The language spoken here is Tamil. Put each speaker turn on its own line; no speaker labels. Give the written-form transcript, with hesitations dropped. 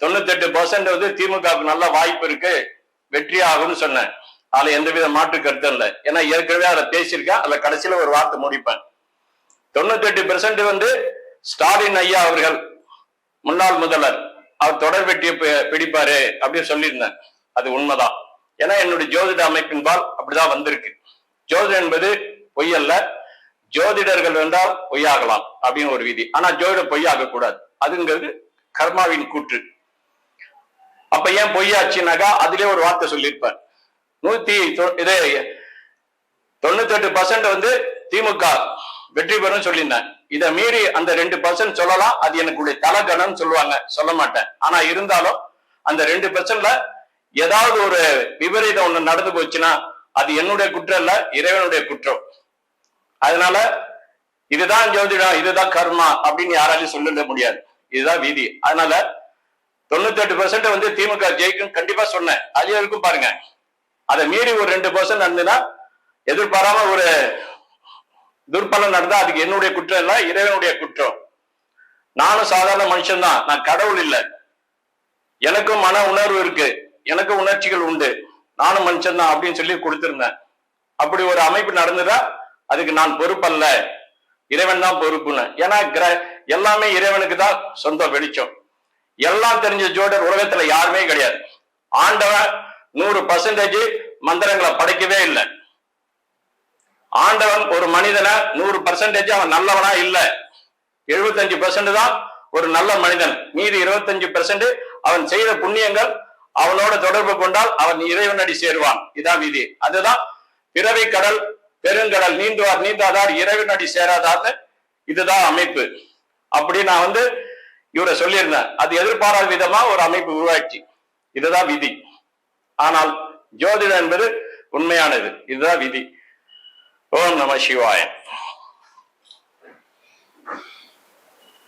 98% வந்து திமுகவுக்கு நல்ல வாய்ப்பு இருக்கு, வெற்றி ஆகும்னு சொன்னேன். அதுல எந்தவித மாற்று கருத்தும் இல்லை. ஏன்னா ஏற்கனவே அதை பேசியிருக்கேன். அதுல கடைசியில ஒரு வார்த்தை முடிப்பேன். 98% வந்து ஸ்டாலின் ஐயா அவர்கள் முன்னாள் முதல்வர் அவர் தொடர் வெற்றியை பிடிப்பாரு அப்படின்னு சொல்லியிருந்தேன். அது உண்மைதான். ஏன்னா என்னுடைய ஜோதிட அமைப்பின்பால் அப்படிதான் வந்திருக்கு. ஜோதிடம் என்பது பொய்யல்ல, ஜோதிடர்கள் என்றால் பொய்யாகலாம் அப்படின்னு ஒரு விதி. ஆனா ஜோதிடம் பொய்யாக கூடாது, அதுங்கிறது கர்மாவின் கூற்று. அப்ப ஏன் பொய்யாச்சுனாக்கா அதிலே ஒரு வார்த்தை சொல்லியிருப்பார். 98% வந்து திமுக வெற்றி பெறும் சொல்லியிருந்தேன். இதை மீறி அந்த 2% சொல்லலாம், அது எனக்கு தலகணம் சொல்லுவாங்க, சொல்ல மாட்டேன். ஆனா இருந்தாலும் அந்த 2%ல ஏதாவது ஒரு விபரீதம் ஒண்ணு நடந்து போச்சுன்னா அது என்னுடைய குற்றம் இல்ல, இறைவனுடைய குற்றம். அதனால இதுதான் ஜோதிடம், இதுதான் கர்மா அப்படின்னு யாராலையும் சொல்ல முடியாது. இதுதான் விதி. அதனால 98% வந்து திமுக ஜெயிக்கும் கண்டிப்பா சொன்னேன். அது இருக்கும் பாருங்க. அதை மீறி ஒரு 2% நடந்துன்னா எதிர்பாராம ஒரு துர்பலம் நடந்தா அதுக்கு என்னுடைய குற்றம் இல்ல, இறைவனுடைய குற்றம். நானும் சாதாரண மனுஷன் தான், நான் கடவுள் இல்லை. எனக்கும் மன உணர்வு இருக்கு, எனக்கும் உணர்ச்சிகள் உண்டு, நானும் மனுஷன் தான் அப்படின்னு சொல்லி கொடுத்திருந்தேன். அப்படி ஒரு அமைப்பு நடந்ததா அதுக்கு நான் பொறுப்பல்ல, இறைவன் தான் பொறுப்புன்னு. ஏன்னா எல்லாமே இறைவனுக்கு தான் சொந்த வெளிச்சம். எல்லாம் தெரிஞ்ச ஜோடர் உலகத்துல யாருமே கிடையாது. ஆண்டவன் 100% மந்திரங்களை படைக்கவே இல்லை. ஆண்டவன் ஒரு மனிதனை 100% அவன் நல்லவனா இல்ல, 75% தான் ஒரு நல்ல மனிதன். மீதி 25% அவன் செய்த புண்ணியங்கள் அவனோட தொடர்பு கொண்டால் அவன் இறைவனடி சேருவான். இதான் விதி. அதுதான் பிறவி கடல் பெருங்கடல் நீந்துவார் நீந்தாதார் இறைவனடி சேராதார்னு இதுதான் அமைப்பு. அப்படி நான் வந்து இவரை சொல்லியிருந்தேன். அது எதிர்பாராத விதமா ஒரு அமைப்பு உருவாச்சு. இதுதான் விதி. ஆனால் ஜோதிடம் என்பது உண்மையானது. இதுதான் விதி. ஓம் நம சிவாய.